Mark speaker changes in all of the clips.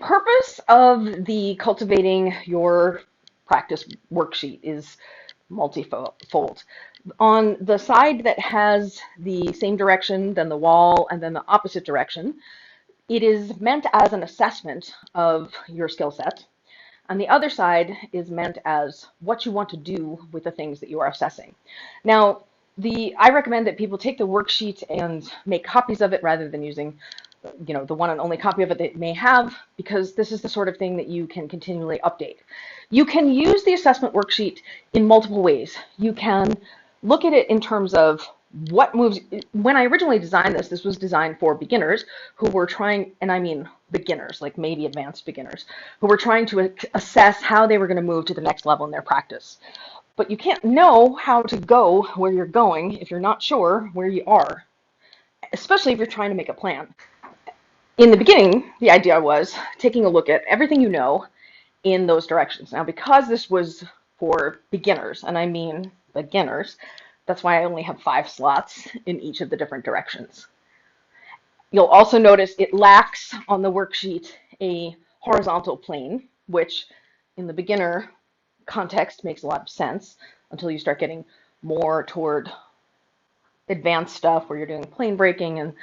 Speaker 1: purpose of the Cultivating Your Practice worksheet is multifold. On the side that has the same direction, then the wall, and then the opposite direction, it is meant as an assessment of your skill set. And the other side is meant as what you want to do with the things that you are assessing. Now, I recommend that people take the worksheet and make copies of it rather than using, the one and only copy of it they may have, because this is the sort of thing that you can continually update. You can use the assessment worksheet in multiple ways. You can look at it in terms of what moves. When I originally designed this, this was designed for beginners who were trying, and I mean beginners, like maybe advanced beginners, who were trying to assess how they were going to move to the next level in their practice. But you can't know how to go where you're going if you're not sure where you are, especially if you're trying to make a plan. In the beginning, the idea was taking a look at everything you know in those directions. Now, because this was for beginners, and I mean beginners, that's why I only have 5 slots in each of the different directions. You'll also notice it lacks on the worksheet a horizontal plane, which in the beginner context makes a lot of sense until you start getting more toward advanced stuff where you're doing plane breaking and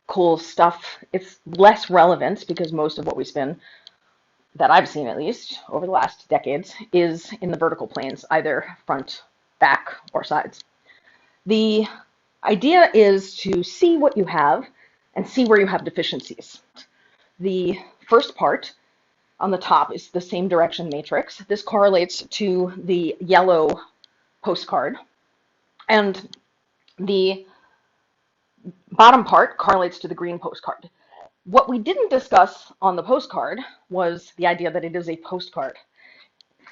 Speaker 1: cool stuff. It's less relevant because most of what we spin, that I've seen at least over the last decades, is in the vertical planes, either front, back, or sides. The idea is to see what you have and see where you have deficiencies. The first part on the top is the same direction matrix. This correlates to the yellow postcard, and the bottom part correlates to the green postcard. What we didn't discuss on the postcard was the idea that it is a postcard.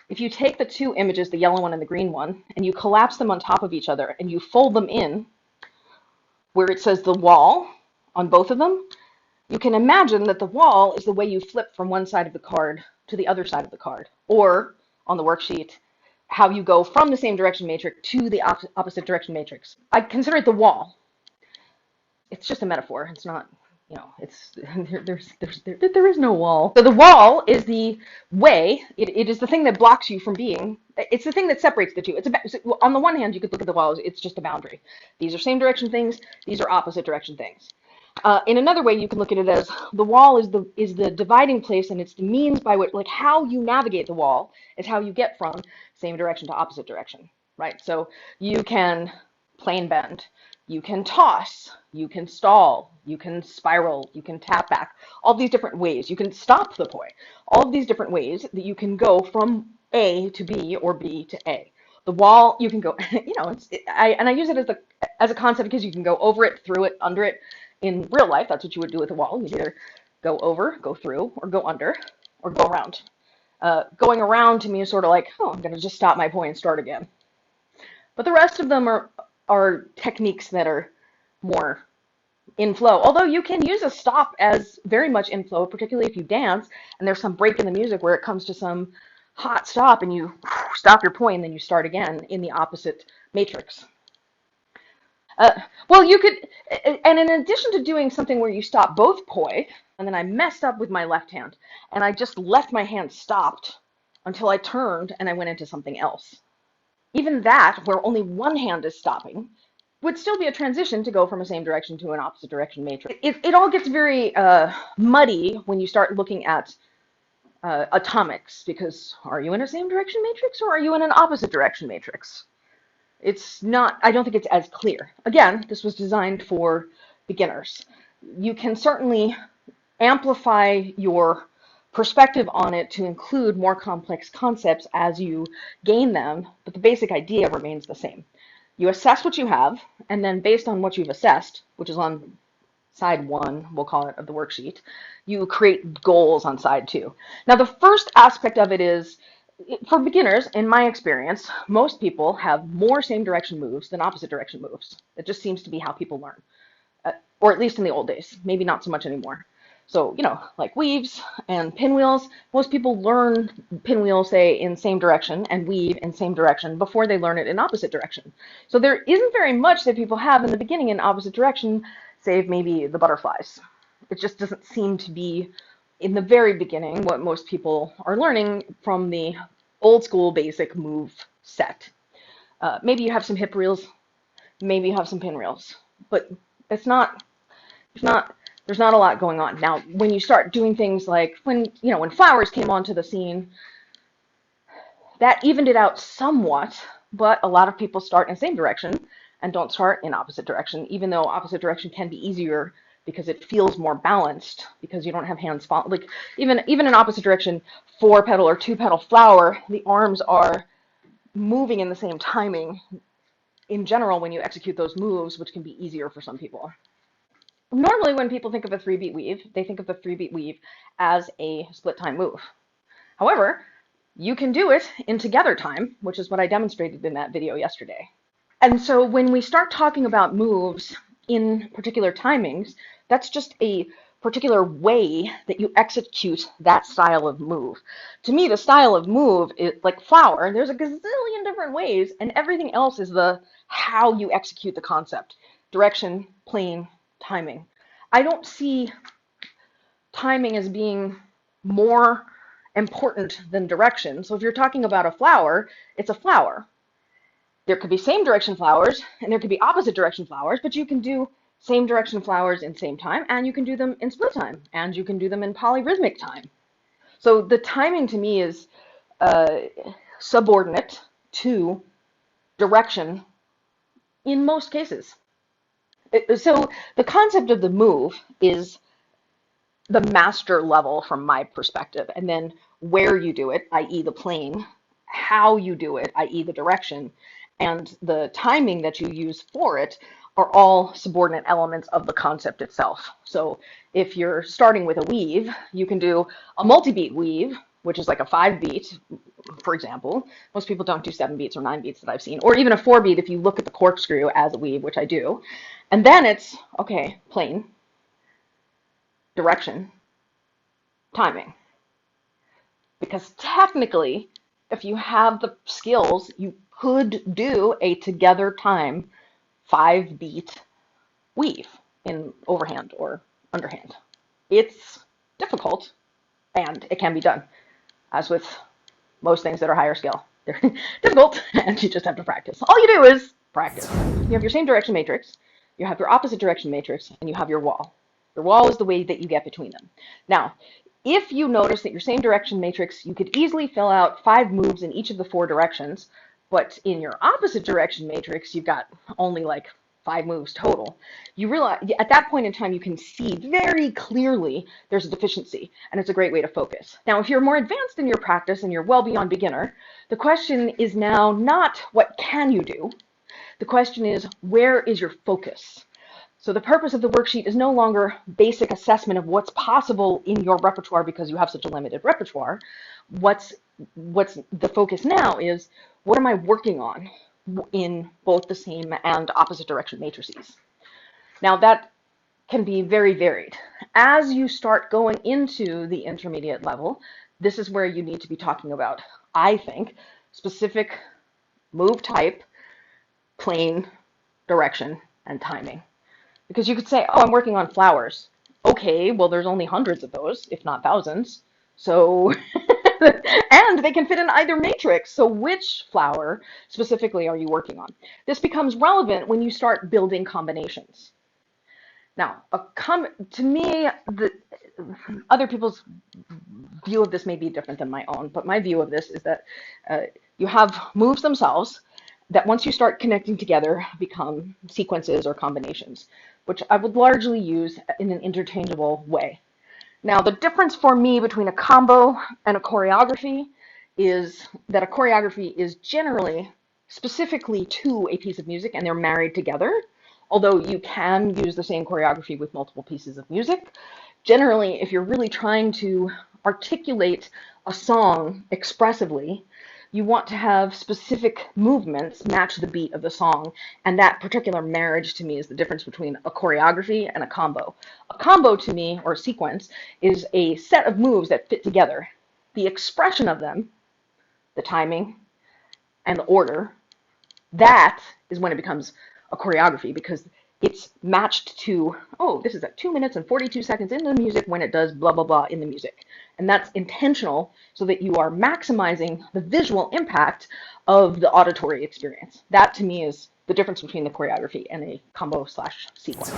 Speaker 1: If you take the 2 images, the yellow one and the green one, and you collapse them on top of each other and you fold them in where it says the wall on both of them, you can imagine that the wall is the way you flip from one side of the card to the other side of the card, or on the worksheet, how you go from the same direction matrix to the opposite direction matrix. I consider it the wall. It's just a metaphor. It's not, it's there is no wall. So the wall is the way. It is the thing that blocks you from being. It's the thing that separates the two. On the one hand, you could look at the wall as it's just a boundary. These are same direction things. These are opposite direction things. In another way, you can look at it as the wall is the dividing place, and it's the means by which, like how you navigate the wall is how you get from same direction to opposite direction, right? So you can plane bend, you can toss, you can stall, you can spiral, you can tap back, all these different ways. You can stop the poi, all of these different ways that you can go from A to B or B to A. The wall, you can go, I use it as a concept because you can go over it, through it, under it. In real life, that's what you would do with a wall. You'd either go over, go through, or go under, or go around. Going around to me is sort of like, I'm going to just stop my poi and start again. But the rest of them are techniques that are more in flow. Although you can use a stop as very much in flow, particularly if you dance and there's some break in the music where it comes to some hot stop and you stop your poi and then you start again in the opposite matrix. Well, you could, and in addition to doing something where you stop both poi, and then I messed up with my left hand, and I just left my hand stopped until I turned and I went into something else. Even that, where only one hand is stopping, would still be a transition to go from a same direction to an opposite direction matrix. It all gets very muddy when you start looking at atomics, because are you in a same direction matrix or are you in an opposite direction matrix? It's not, I don't think it's as clear. Again, this was designed for beginners. You can certainly amplify your perspective on it to include more complex concepts as you gain them, but the basic idea remains the same. You assess what you have, and then based on what you've assessed, which is on side 1, we'll call it, of the worksheet, you create goals on side 2. Now, the first aspect of it is, for beginners, in my experience, most people have more same direction moves than opposite direction moves. It just seems to be how people learn, or at least in the old days, maybe not so much anymore. So, like weaves and pinwheels, most people learn pinwheel, say, in same direction and weave in same direction before they learn it in opposite direction. So there isn't very much that people have in the beginning in opposite direction, save maybe the butterflies. It just doesn't seem to be in the very beginning, what most people are learning from the old school basic move set. Maybe you have some hip reels, maybe you have some pin reels, but it's not, it's not, there's not a lot going on. Now, when you start doing things like when flowers came onto the scene, that evened it out somewhat, but a lot of people start in the same direction and don't start in opposite direction, even though opposite direction can be easier because it feels more balanced because you don't have hands fall. Like even in opposite direction, 4-petal or 2-petal flower, the arms are moving in the same timing in general when you execute those moves, which can be easier for some people. Normally when people think of a 3-beat weave, they think of the 3-beat weave as a split time move. However, you can do it in together time, which is what I demonstrated in that video yesterday. And so when we start talking about moves in particular timings, that's just a particular way that you execute that style of move. To me, the style of move is like flower. There's a gazillion different ways, and everything else is the how you execute the concept. Direction, plane, timing. I don't see timing as being more important than direction. So if you're talking about a flower, it's a flower. There could be same direction flowers and there could be opposite direction flowers, but you can do same direction flowers in same time, and you can do them in split time, and you can do them in polyrhythmic time. So the timing to me is subordinate to direction in most cases. So the concept of the move is the master level from my perspective, and then where you do it, i.e. the plane, how you do it, i.e. the direction, and the timing that you use for it are all subordinate elements of the concept itself. So if you're starting with a weave, you can do a multi-beat weave, which is like a 5-beat, for example. Most people don't do 7 beats or 9 beats that I've seen, or even a 4-beat if you look at the corkscrew as a weave, which I do. And then it's, okay, plane, direction, timing. Because technically, if you have the skills, you could do a together time 5-beat weave in overhand or underhand. It's difficult, and it can be done. As with most things that are higher skill, they're difficult, and you just have to practice. All you do is practice. You have your same direction matrix, you have your opposite direction matrix, and you have your wall. Your wall is the way that you get between them. Now, if you notice that your same direction matrix, you could easily fill out 5 moves in each of the 4 directions, but in your opposite direction matrix, you've got only like 5 moves total. You realize at that point in time, you can see very clearly there's a deficiency, and it's a great way to focus. Now, if you're more advanced in your practice and you're well beyond beginner, the question is now not what can you do? The question is, where is your focus? So the purpose of the worksheet is no longer basic assessment of what's possible in your repertoire because you have such a limited repertoire. What's the focus now is, what am I working on in both the same and opposite direction matrices? Now that can be very varied. As you start going into the intermediate level, this is where you need to be talking about, I think, specific move type, plane, direction, and timing. Because you could say, oh, I'm working on flowers. Okay, well, there's only hundreds of those, if not thousands. So, and they can fit in either matrix. So which flower specifically are you working on? This becomes relevant when you start building combinations. Now, to me, other people's view of this may be different than my own, but my view of this is that you have moves themselves that once you start connecting together become sequences or combinations, which I would largely use in an interchangeable way. Now, the difference for me between a combo and a choreography is that a choreography is generally specifically to a piece of music and they're married together, although you can use the same choreography with multiple pieces of music. Generally, if you're really trying to articulate a song expressively, you want to have specific movements match the beat of the song, and that particular marriage to me is the difference between a choreography and a combo. A combo to me, or a sequence, is a set of moves that fit together. The expression of them, the timing, and the order, that is when it becomes a choreography, because it's matched to, oh, this is at 2 minutes and 42 seconds into the music when it does blah, blah, blah in the music. And that's intentional so that you are maximizing the visual impact of the auditory experience. That to me is the difference between the choreography and a combo/sequence.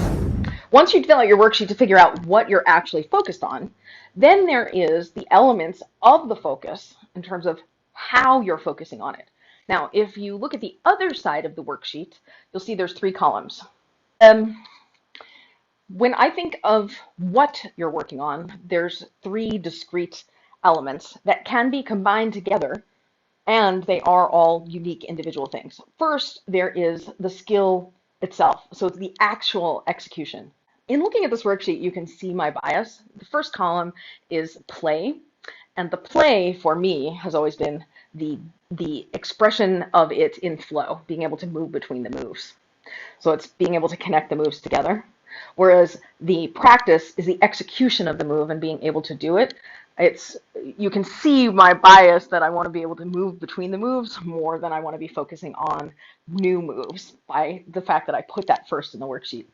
Speaker 1: Once you fill out your worksheet to figure out what you're actually focused on, then there is the elements of the focus in terms of how you're focusing on it. Now, if you look at the other side of the worksheet, you'll see there's 3 columns. When I think of what you're working on, there's 3 discrete elements that can be combined together, and they are all unique individual things. First, there is the skill itself, so it's the actual execution. In looking at this worksheet, you can see my bias. The first column is play, and the play for me has always been the expression of it in flow, being able to move between the moves. So it's being able to connect the moves together. Whereas the practice is the execution of the move and being able to do it. You can see my bias that I want to be able to move between the moves more than I want to be focusing on new moves by the fact that I put that first in the worksheet.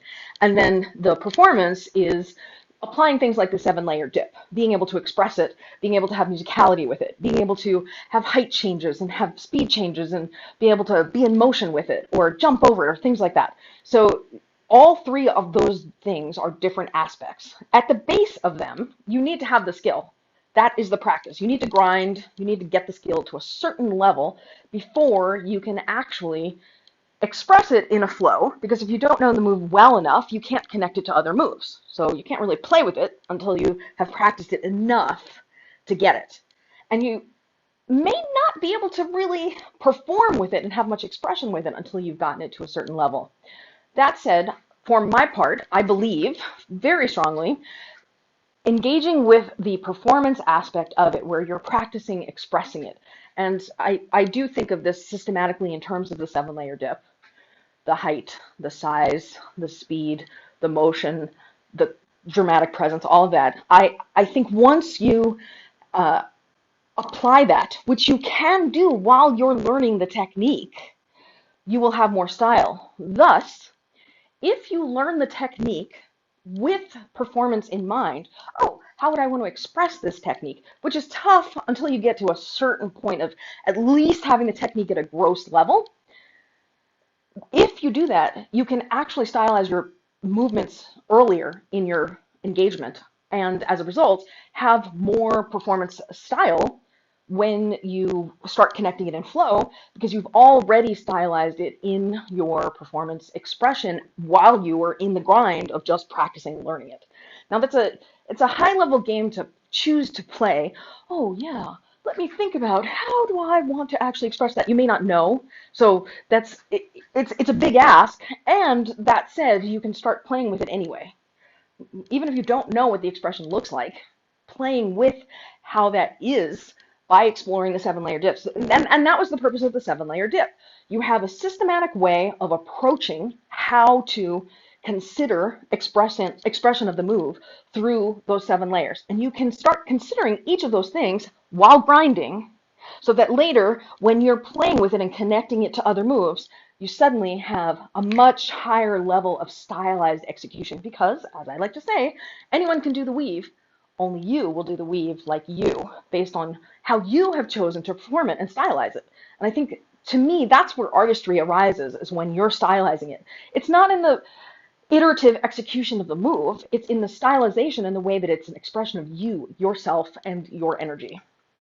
Speaker 1: And then the performance is applying things like the 7-layer dip, being able to express it, being able to have musicality with it, being able to have height changes and have speed changes and be able to be in motion with it or jump over it or things like that. So all 3 of those things are different aspects. At the base of them, you need to have the skill. That is the practice. You need to grind, you need to get the skill to a certain level before you can actually express it in a flow, because if you don't know the move well enough, you can't connect it to other moves. So you can't really play with it until you have practiced it enough to get it. And you may not be able to really perform with it and have much expression with it until you've gotten it to a certain level. That said, for my part, I believe very strongly engaging with the performance aspect of it where you're practicing expressing it. And I do think of this systematically in terms of the 7-layer dip. The height, the size, the speed, the motion, the dramatic presence, all of that. I think once you apply that, which you can do while you're learning the technique, you will have more style. Thus, if you learn the technique with performance in mind, oh, how would I want to express this technique? Which is tough until you get to a certain point of at least having the technique at a gross level. If you do that, you can actually stylize your movements earlier in your engagement, and as a result, have more performance style when you start connecting it in flow, because you've already stylized it in your performance expression while you were in the grind of just practicing learning it. Now it's a high level game to choose to play. Oh yeah, let me think about how do I want to actually express that. You may not know, so it's a big ask. And that said, you can start playing with it anyway. Even if you don't know what the expression looks like, playing with how that is by exploring the 7-layer dips. And that was the purpose of the 7-layer dip. You have a systematic way of approaching how to consider expression of the move through those 7 layers. And you can start considering each of those things while grinding, so that later, when you're playing with it and connecting it to other moves, you suddenly have a much higher level of stylized execution. Because, as I like to say, anyone can do the weave, only you will do the weave like you, based on how you have chosen to perform it and stylize it. And I think, to me, that's where artistry arises, is when you're stylizing it. It's not in the iterative execution of the move, it's in the stylization and the way that it's an expression of you, yourself, and your energy.